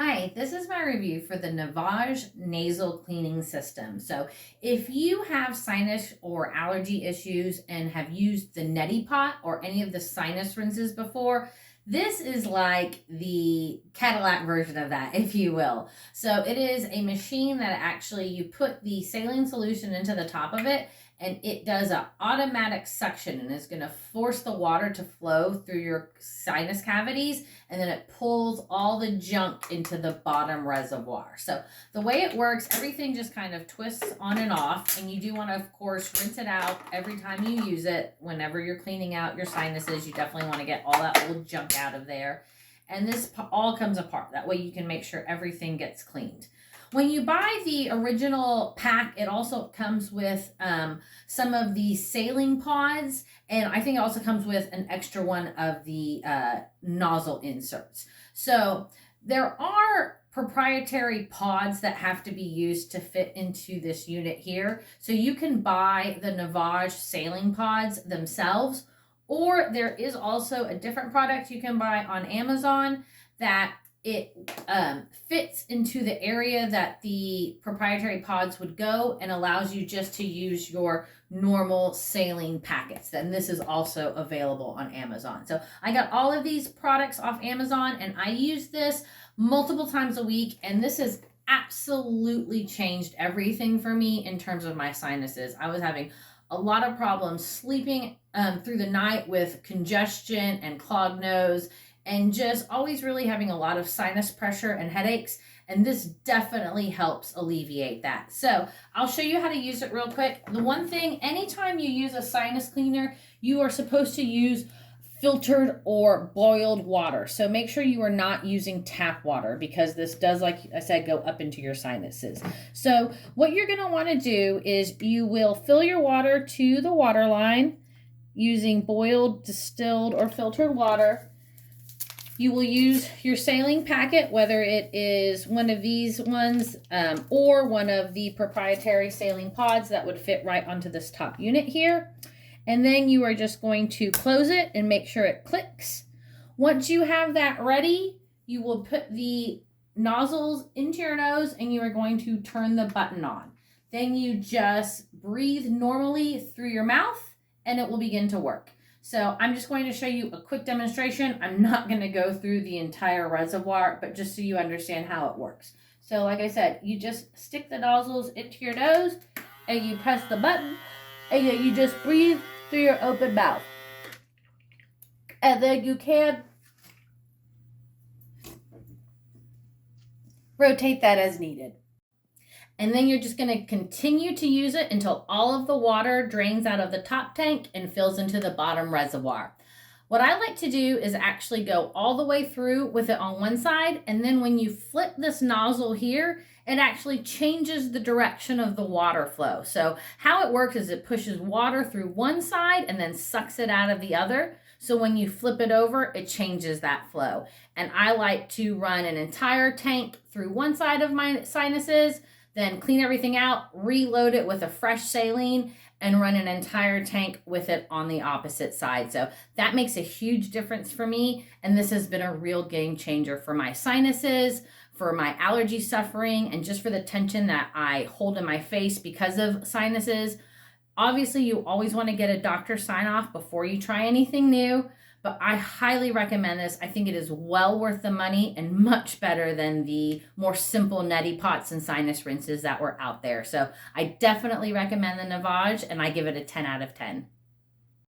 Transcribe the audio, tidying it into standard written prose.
Hi, this is my review for the Navage Nasal Cleaning System. So, if you have sinus or allergy issues and have used the neti pot or any of the sinus rinses before, this is like the Cadillac version of that, if you will. So, it is a machine that actually you put the saline solution into the top of it and it does an automatic suction and is going to force the water to flow through your sinus cavities, and then it pulls all the junk into the bottom reservoir. So the way it works, everything just kind of twists on and off, and you do want to, of course, rinse it out every time you use it. Whenever you're cleaning out your sinuses, you definitely want to get all that old junk out of there. And this all comes apart. That way you can make sure everything gets cleaned. When you buy the original pack, it also comes with some of the saline pods, and I think it also comes with an extra one of the nozzle inserts. So there are proprietary pods that have to be used to fit into this unit here. So you can buy the Navage saline pods themselves, or there is also a different product you can buy on Amazon that it fits into the area that the proprietary pods would go and allows you just to use your normal saline packets. And this is also available on Amazon. So I got all of these products off Amazon and I use this multiple times a week, and this has absolutely changed everything for me in terms of my sinuses. I was having a lot of problems sleeping through the night with congestion and clogged nose, and just always really having a lot of sinus pressure and headaches. And this definitely helps alleviate that. So I'll show you how to use it real quick. The one thing, anytime you use a sinus cleaner, you are supposed to use filtered or boiled water. So make sure you are not using tap water, because this does, like I said, go up into your sinuses. So what you're going to want to do is you will fill your water to the water line using boiled, distilled, or filtered water. You will use your saline packet, whether it is one of these ones or one of the proprietary saline pods that would fit right onto this top unit here. And then you are just going to close it and make sure it clicks. Once you have that ready, you will put the nozzles into your nose and you are going to turn the button on. Then you just breathe normally through your mouth and it will begin to work. So I'm just going to show you a quick demonstration. I'm not going to go through the entire reservoir, but just so you understand how it works. So like I said, you just stick the nozzles into your nose and you press the button and you just breathe through your open mouth. And then you can rotate that as needed. And then you're just going to continue to use it until all of the water drains out of the top tank and fills into the bottom reservoir. What I like to do is actually go all the way through with it on one side, and then when you flip this nozzle here, it actually changes the direction of the water flow. So how it works is it pushes water through one side and then sucks it out of the other. So when you flip it over, it changes that flow. And I like to run an entire tank through one side of my sinuses, then clean everything out, reload it with a fresh saline, and run an entire tank with it on the opposite side. So that makes a huge difference for me, and this has been a real game changer for my sinuses, for my allergy suffering, and just for the tension that I hold in my face because of sinuses. Obviously, you always want to get a doctor sign off before you try anything new, but I highly recommend this. I think it is well worth the money and much better than the more simple neti pots and sinus rinses that were out there. So I definitely recommend the Navage, and I give it a 10 out of 10.